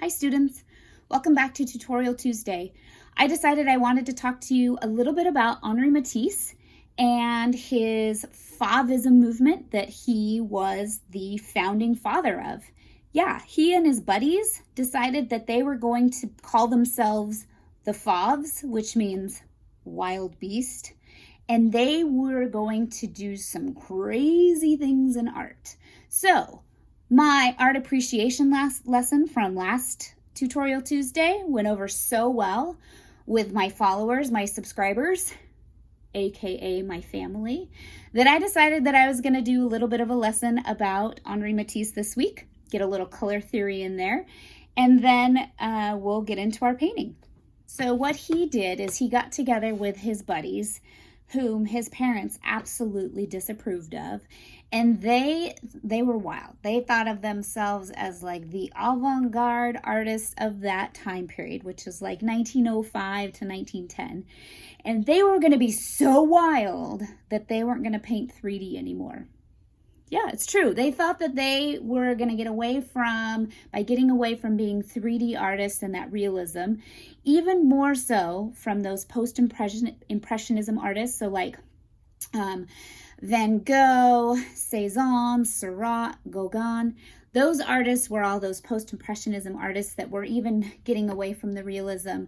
Hi students, welcome back to Tutorial Tuesday. I decided I wanted to talk to you a little bit about Henri Matisse and his Fauvism movement that he was the founding father of. Yeah, he and his buddies decided that they were going to call themselves the Fauves, which means wild beast, and they were going to do some crazy things in art. So, my art appreciation lesson from last Tutorial Tuesday went over so well with my followers, my subscribers, aka my family, that I decided that I was going to do a little bit of a lesson about Henri Matisse this week, get a little color theory in there, and then we'll get into our painting. So what he did is he got together with his buddies, whom his parents absolutely disapproved of, and they were wild. They thought of themselves as like the avant-garde artists of that time period, which is like 1905 to 1910. And they were going to be so wild that they weren't going to paint 3D anymore. Yeah, it's true. They thought that they were going to get away from, by getting away from being 3D artists and that realism, even more so from those post-impressionism artists. So like Van Gogh, Cezanne, Seurat, Gauguin. Those artists were all those post-impressionism artists that were even getting away from the realism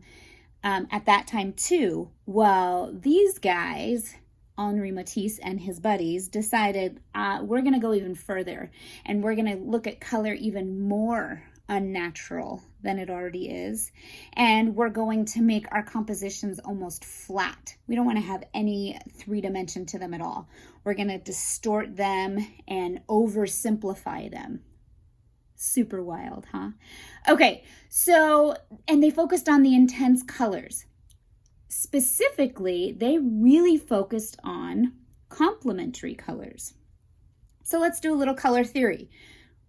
at that time too. Well, these guys, Henri Matisse and his buddies, decided we're going to go even further and we're going to look at color even more unnatural than it already is, and we're going to make our compositions almost flat. We don't want to have any three-dimension to them at all. We're going to distort them and oversimplify them. Super wild, huh? Okay, so, and they focused on the intense colors. Specifically, they really focused on complementary colors. So let's do a little color theory.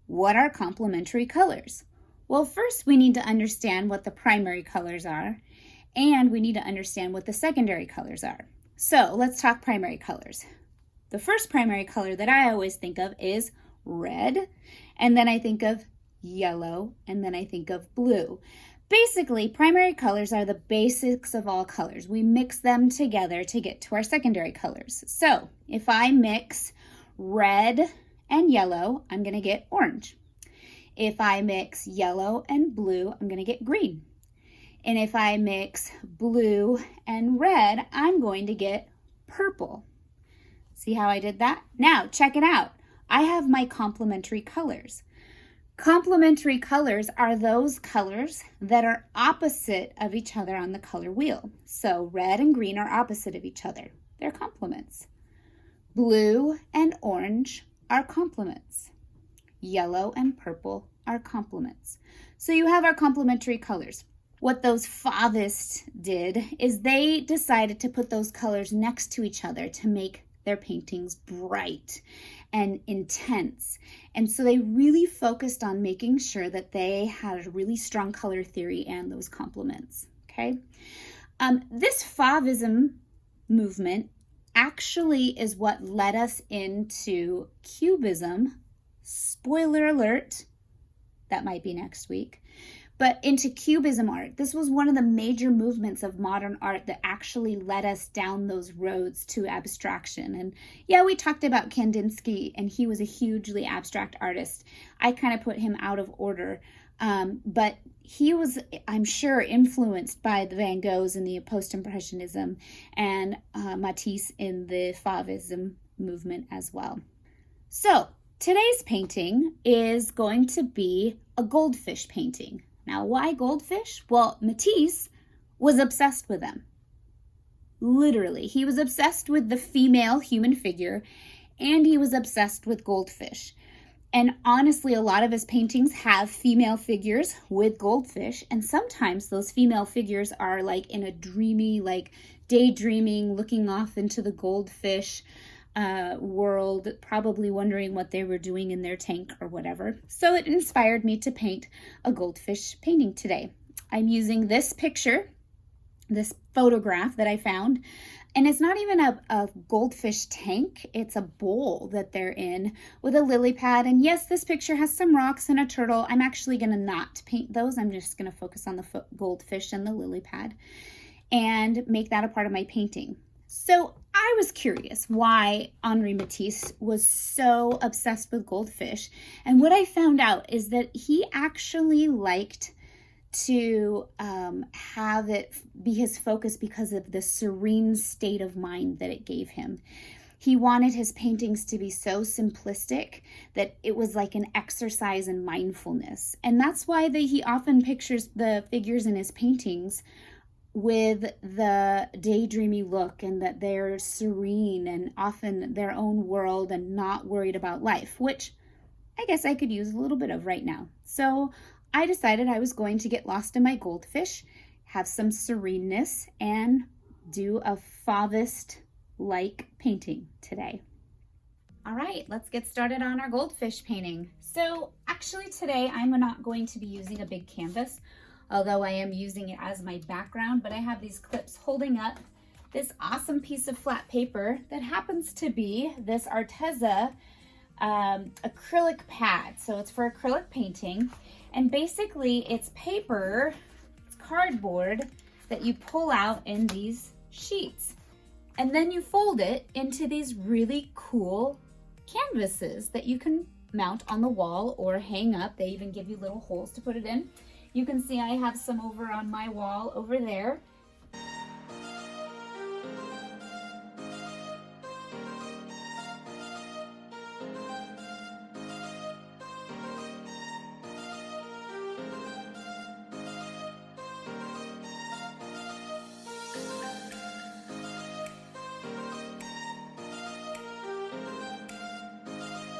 What are complementary colors? Well, first we need to understand what the primary colors are, and we need to understand what the secondary colors are. So let's talk primary colors. The first primary color that I always think of is red, and then I think of yellow, and then I think of blue. Basically, primary colors are the basics of all colors. We mix them together to get to our secondary colors. So if I mix red and yellow, I'm going to get orange. If I mix yellow and blue, I'm going to get green. And if I mix blue and red, I'm going to get purple. See how I did that? Now, check it out. I have my complementary colors. Complementary colors are those colors that are opposite of each other on the color wheel. So red and green are opposite of each other. They're complements. Blue and orange are complements. Yellow and purple are complements. So you have our complementary colors. What those Fauvists did is they decided to put those colors next to each other to make their paintings bright and intense. And so they really focused on making sure that they had a really strong color theory and those complements, okay? This Fauvism movement actually is what led us into Cubism. Spoiler alert, that might be next week, but into Cubism art. This was one of the major movements of modern art that actually led us down those roads to abstraction. And yeah, we talked about Kandinsky, and he was a hugely abstract artist. I kind of put him out of order, but he was, I'm sure, influenced by the Van Goghs in the post-impressionism and Matisse in the Fauvism movement as well. So today's painting is going to be a goldfish painting. Now, why goldfish? Well, Matisse was obsessed with them. Literally, he was obsessed with the female human figure, and he was obsessed with goldfish. And honestly, a lot of his paintings have female figures with goldfish, and sometimes those female figures are like in a dreamy, like daydreaming, looking off into the goldfish world, probably wondering what they were doing in their tank or whatever. So it inspired me to paint a goldfish painting today. I'm using this picture this photograph that I found. And it's not even a goldfish tank, it's a bowl that they're in with a lily pad. And yes, this picture has some rocks and a turtle. I'm actually going to not paint those. I'm just going to focus on the goldfish and the lily pad and make that a part of my painting. So I was curious why Henri Matisse was so obsessed with goldfish. And what I found out is that he actually liked to have it be his focus because of the serene state of mind that it gave him. He wanted his paintings to be so simplistic that it was like an exercise in mindfulness. And that's why he often pictures the figures in his paintings with the daydreamy look, and that they're serene and often their own world and not worried about life, which I guess I could use a little bit of right now. So I decided I was going to get lost in my goldfish, have some sereneness, and do a Fauvist-like painting today. All right, let's get started on our goldfish painting. So actually today I'm not going to be using a big canvas, although I am using it as my background, but I have these clips holding up this awesome piece of flat paper that happens to be this Arteza acrylic pad. So it's for acrylic painting, and basically it's paper, it's cardboard that you pull out in these sheets, and then you fold it into these really cool canvases that you can mount on the wall or hang up. They even give you little holes to put it in. You can see I have some over on my wall over there.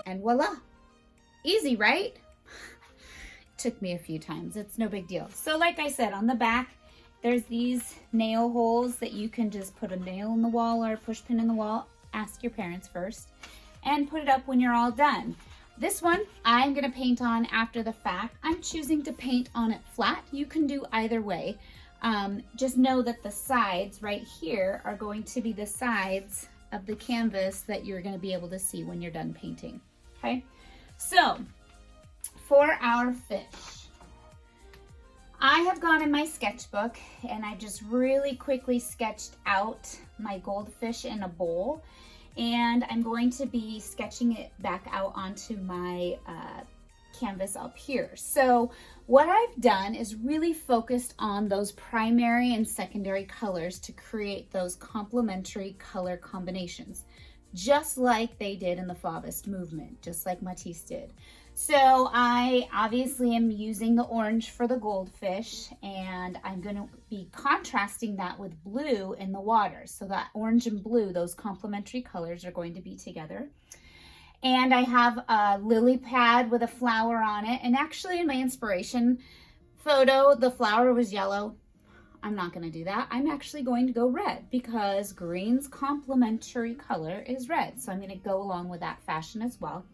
And voila, easy, right? Took me a few times, it's no big deal. So like I said, on the back, there's these nail holes that you can just put a nail in the wall or a push pin in the wall. Ask your parents first, and put it up when you're all done. This one, I'm gonna paint on after the fact. I'm choosing to paint on it flat. You can do either way. Just know that the sides right here are going to be the sides of the canvas that you're gonna be able to see when you're done painting, okay? So, for our fish, I have gone in my sketchbook and I just really quickly sketched out my goldfish in a bowl, and I'm going to be sketching it back out onto my canvas up here. So what I've done is really focused on those primary and secondary colors to create those complementary color combinations, just like they did in the Fauvist movement, just like Matisse did. So I obviously am using the orange for the goldfish, and I'm going to be contrasting that with blue in the water. So that orange and blue, those complementary colors, are going to be together. And I have a lily pad with a flower on it. And actually in my inspiration photo, the flower was yellow. I'm not going to do that. I'm actually going to go red because green's complementary color is red. So I'm going to go along with that fashion as well.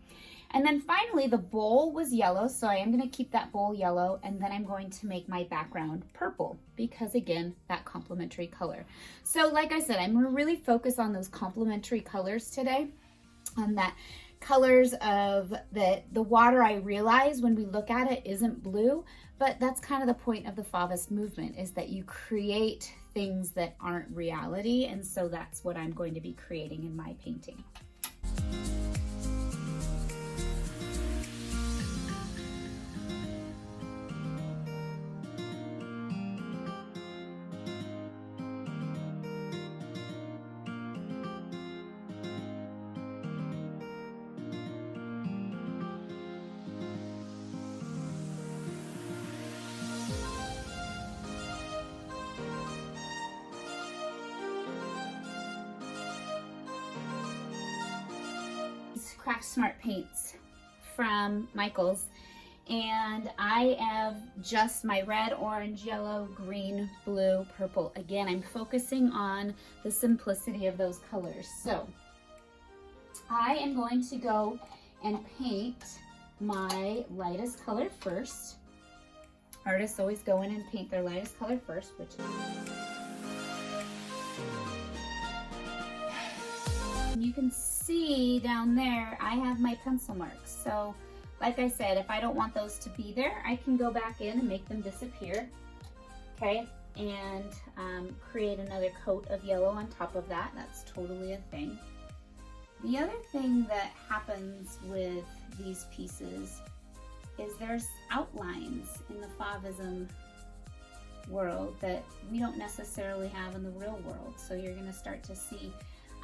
And then finally, the bowl was yellow, so I am going to keep that bowl yellow, and then I'm going to make my background purple because, again, that complementary color. So like I said, I'm going to really focus on those complementary colors today, on that colors of the water. I realize when we look at it isn't blue, but that's kind of the point of the Fauvist movement, is that you create things that aren't reality, and so that's what I'm going to be creating in my painting. Craft Smart paints from Michaels, and I have just my red, orange, yellow, green, blue, purple. Again, I'm focusing on the simplicity of those colors. So I am going to go and paint my lightest color first. Artists always go in and paint their lightest color first, which is can see down there, I have my pencil marks. So like I said, if I don't want those to be there, I can go back in and make them disappear, okay? And create another coat of yellow on top of that. That's totally a thing. The other thing that happens with these pieces is there's outlines in the Fauvism world that we don't necessarily have in the real world. So you're going to start to see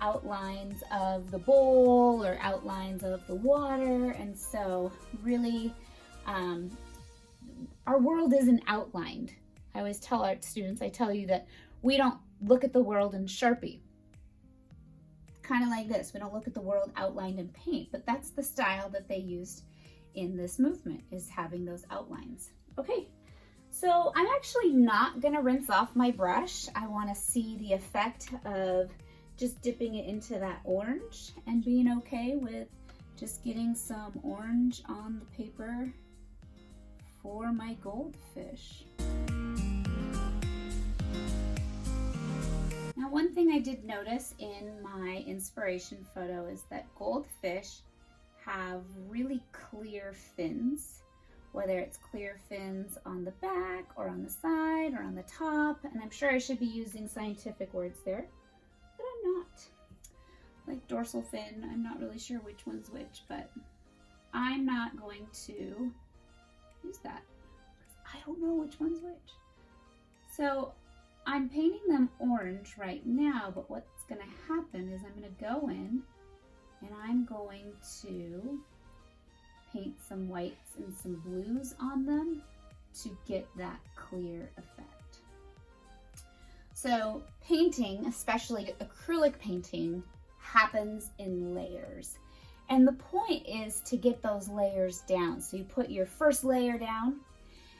outlines of the bowl or outlines of the water. And so really our world isn't outlined. I always tell art students, I tell you that we don't look at the world in Sharpie. Kind of like this, we don't look at the world outlined in paint, but that's the style that they used in this movement, is having those outlines. Okay, so I'm actually not gonna rinse off my brush. I wanna see the effect of just dipping it into that orange and being okay with just getting some orange on the paper for my goldfish. Now, one thing I did notice in my inspiration photo is that goldfish have really clear fins, whether it's clear fins on the back or on the side or on the top. And I'm sure I should be using scientific words there, but I'm not. Like dorsal fin, I'm not really sure which one's which, but I'm not going to use that because I don't know which one's which. So I'm painting them orange right now, but what's going to happen is I'm going to go in and I'm going to paint some whites and some blues on them to get that clear effect. So painting, especially acrylic painting, happens in layers. And the point is to get those layers down. So you put your first layer down,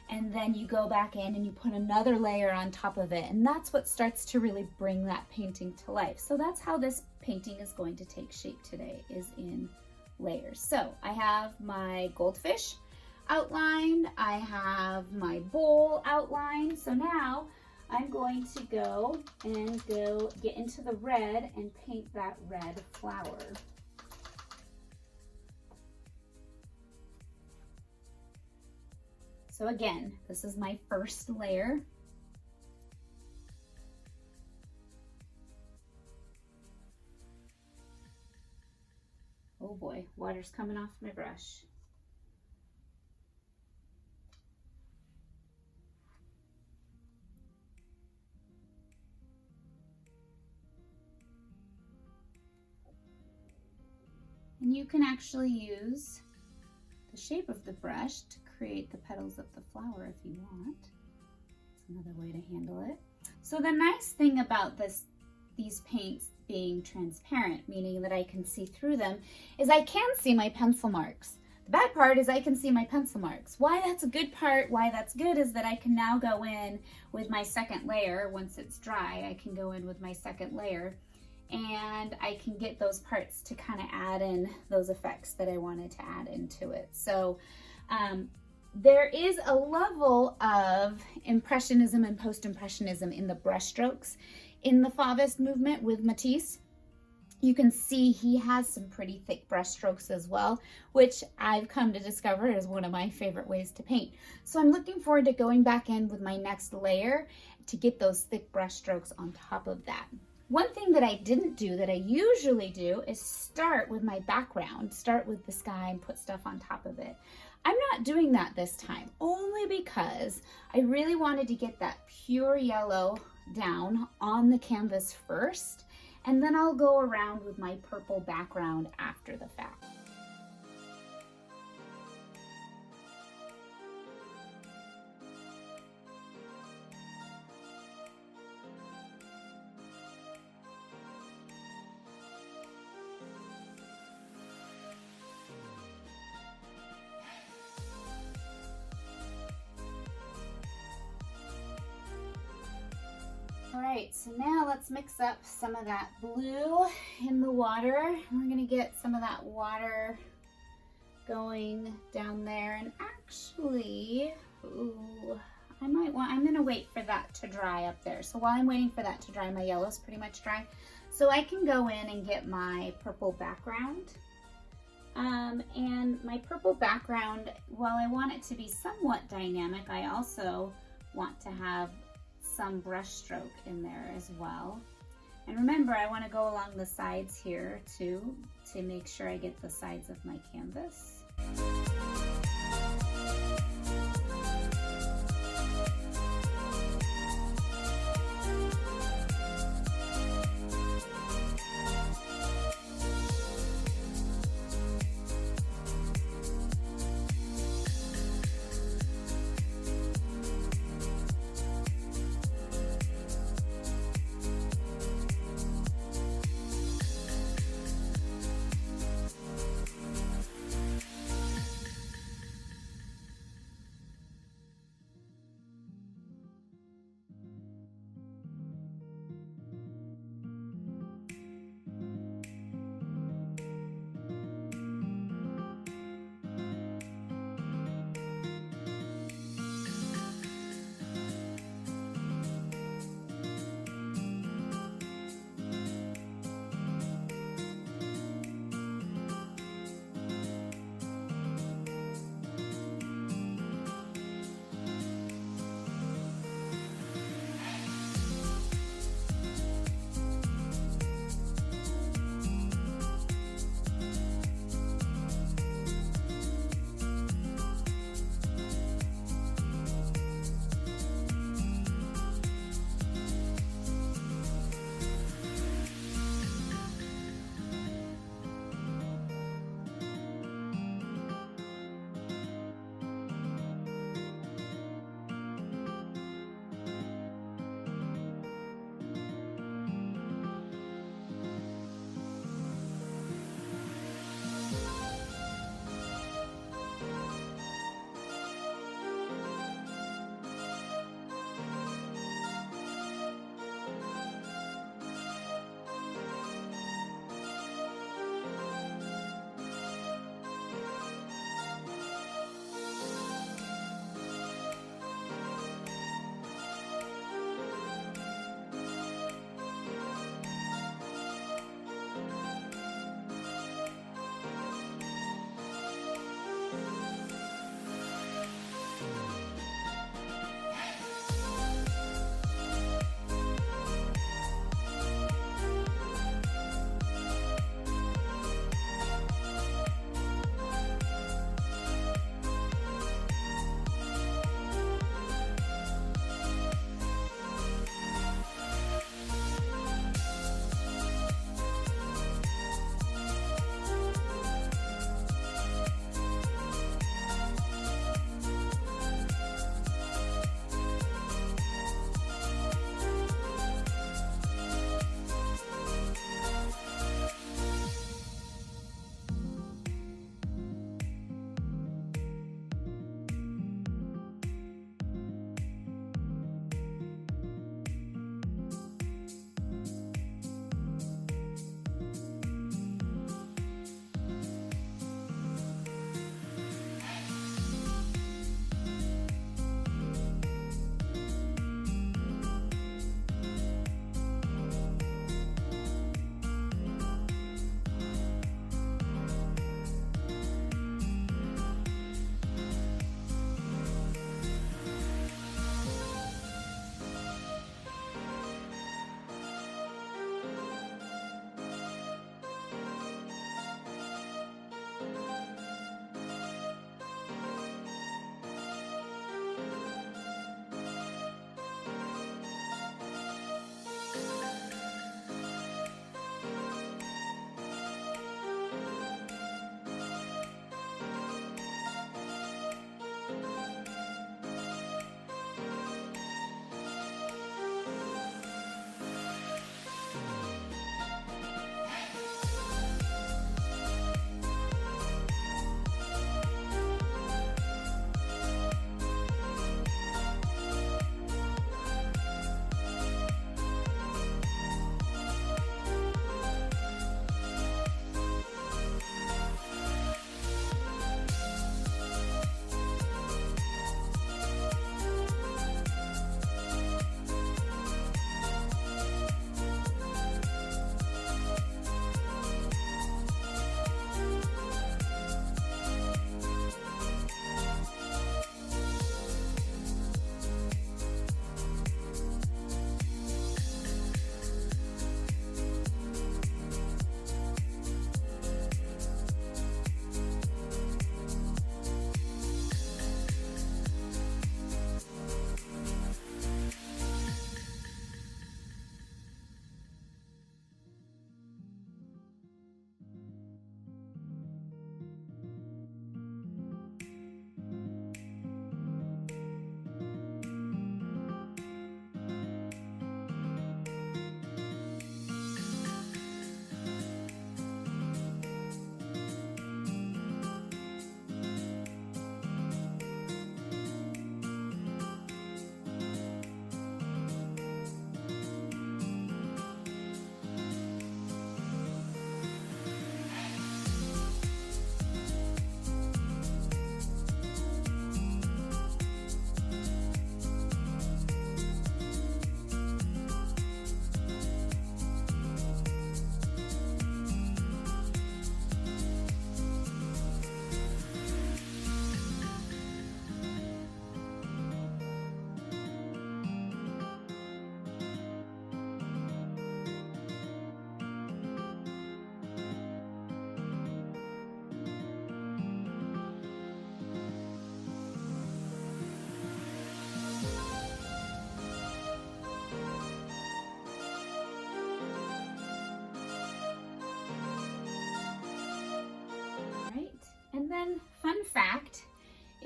and then you go back in and you put another layer on top of it. And that's what starts to really bring that painting to life. So that's how this painting is going to take shape today, is in layers. So I have my goldfish outlined. I have my bowl outlined. So now I'm going to go get into the red and paint that red flower. So again, this is my first layer. Oh boy, water's coming off my brush. And you can actually use the shape of the brush to create the petals of the flower if you want. That's another way to handle it. So the nice thing about these paints being transparent, meaning that I can see through them, is I can see my pencil marks. The bad part is I can see my pencil marks. Why that's a good part, why that's good, is that I can now go in with my second layer. Once it's dry, I can go in with my second layer and I can get those parts to kind of add in those effects that I wanted to add into it. So there is a level of impressionism and post-impressionism in the brushstrokes in the Fauvist movement with Matisse. You can see he has some pretty thick brushstrokes as well, which I've come to discover is one of my favorite ways to paint. So I'm looking forward to going back in with my next layer to get those thick brushstrokes on top of that. One thing that I didn't do that I usually do is start with my background, start with the sky and put stuff on top of it. I'm not doing that this time, only because I really wanted to get that pure yellow down on the canvas first, and then I'll go around with my purple background after the fact. All right, so now let's mix up some of that blue in the water. We're gonna get some of that water going down there, and actually, I'm gonna wait for that to dry up there. So while I'm waiting for that to dry, my yellow's pretty much dry. So I can go in and get my purple background. And my purple background, while I want it to be somewhat dynamic, I also want to have some brush stroke in there as well. And remember, I want to go along the sides here too, to make sure I get the sides of my canvas.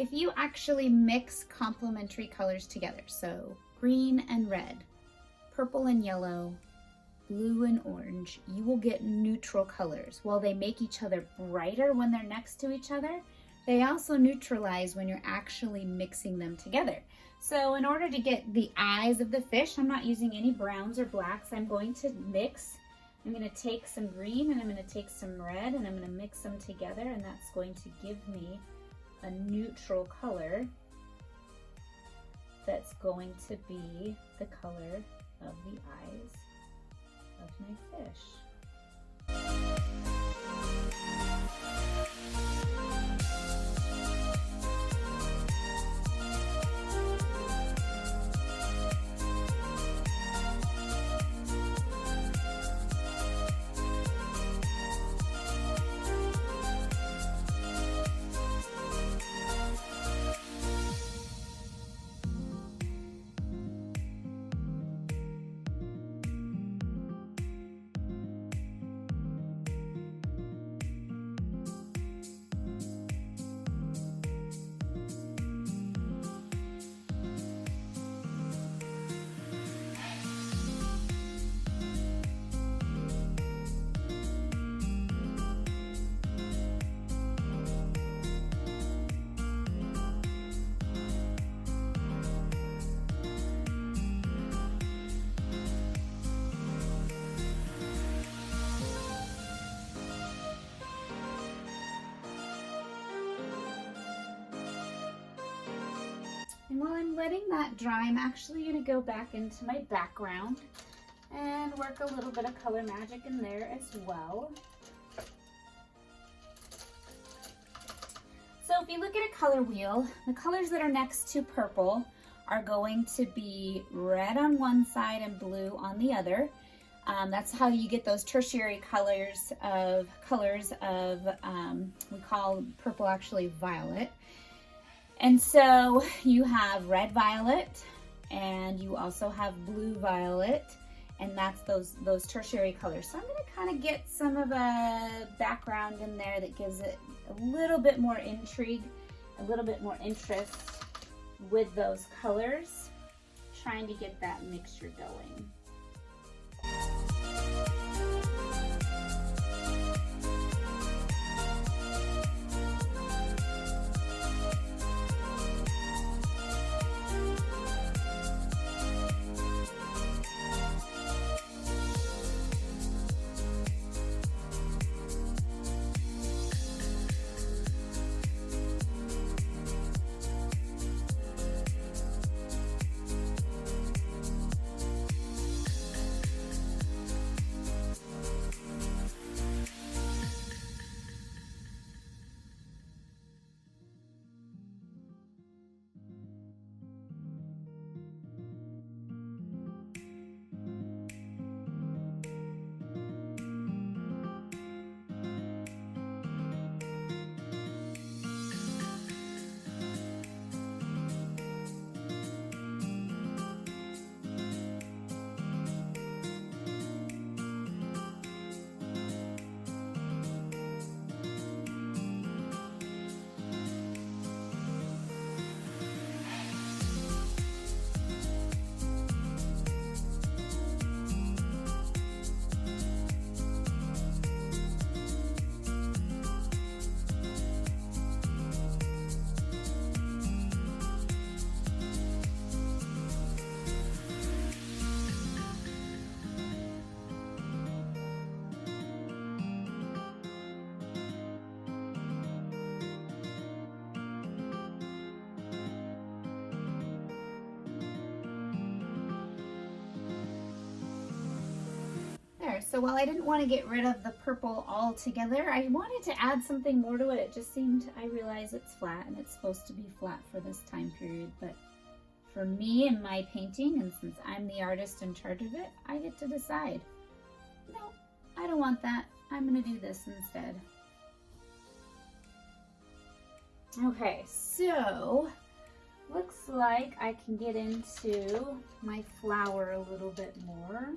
if you actually mix complementary colors together, so green and red, purple and yellow, blue and orange, you will get neutral colors. While they make each other brighter when they're next to each other, they also neutralize when you're actually mixing them together. So in order to get the eyes of the fish, I'm not using any browns or blacks. I'm going to mix. I'm going to take some green and I'm going to take some red and I'm going to mix them together, and that's going to give me a neutral color that's going to be the color of the eyes of my fish. And while I'm letting that dry, I'm actually going to go back into my background and work a little bit of color magic in there as well. So if you look at a color wheel, the colors that are next to purple are going to be red on one side and blue on the other. That's how you get those tertiary colors of, we call purple actually violet. And so you have red violet and you also have blue violet, and that's those tertiary colors. So I'm going to kind of get some of a background in there that gives it a little bit more intrigue, a little bit more interest with those colors, trying to get that mixture going. So while I didn't want to get rid of the purple altogether, I wanted to add something more to it. It just seemed, I realize it's flat and it's supposed to be flat for this time period, but for me and my painting, and since I'm the artist in charge of it, I get to decide. No, I don't want that. I'm going to do this instead. Okay, so looks like I can get into my flower a little bit more.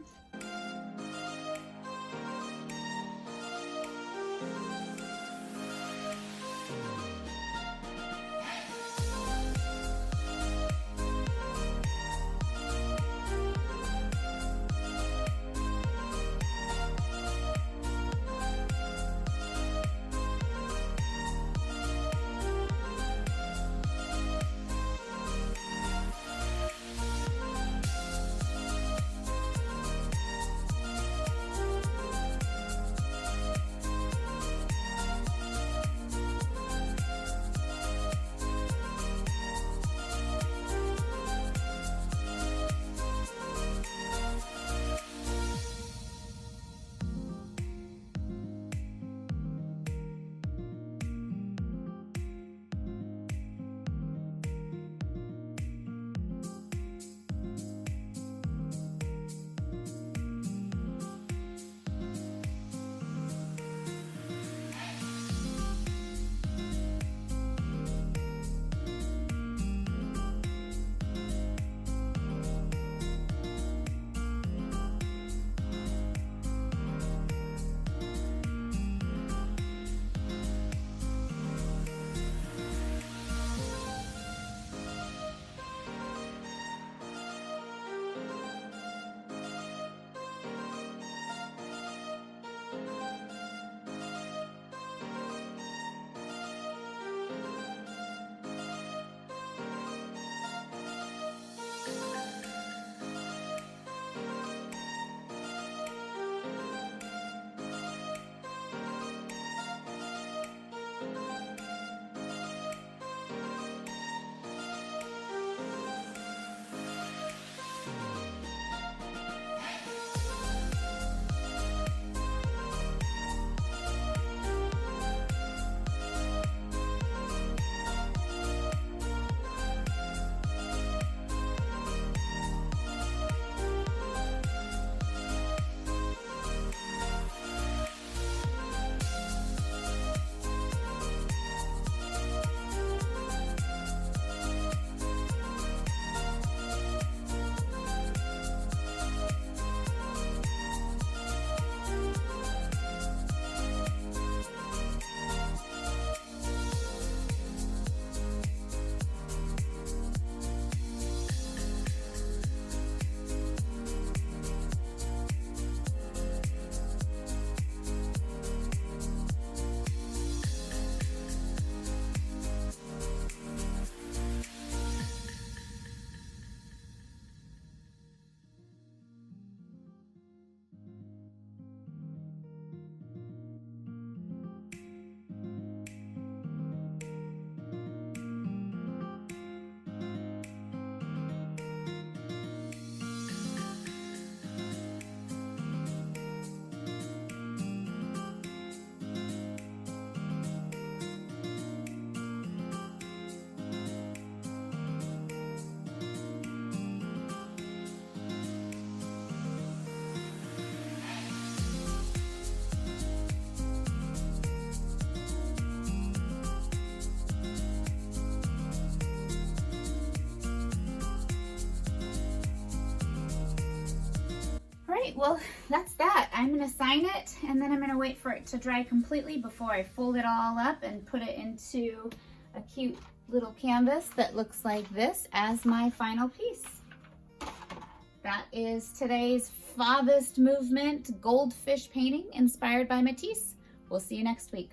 right, well, that's that. I'm going to sign it, and then I'm going to wait for it to dry completely before I fold it all up and put it into a cute little canvas that looks like this as my final piece. That is today's Fauvist movement goldfish painting inspired by Matisse. We'll see you next week.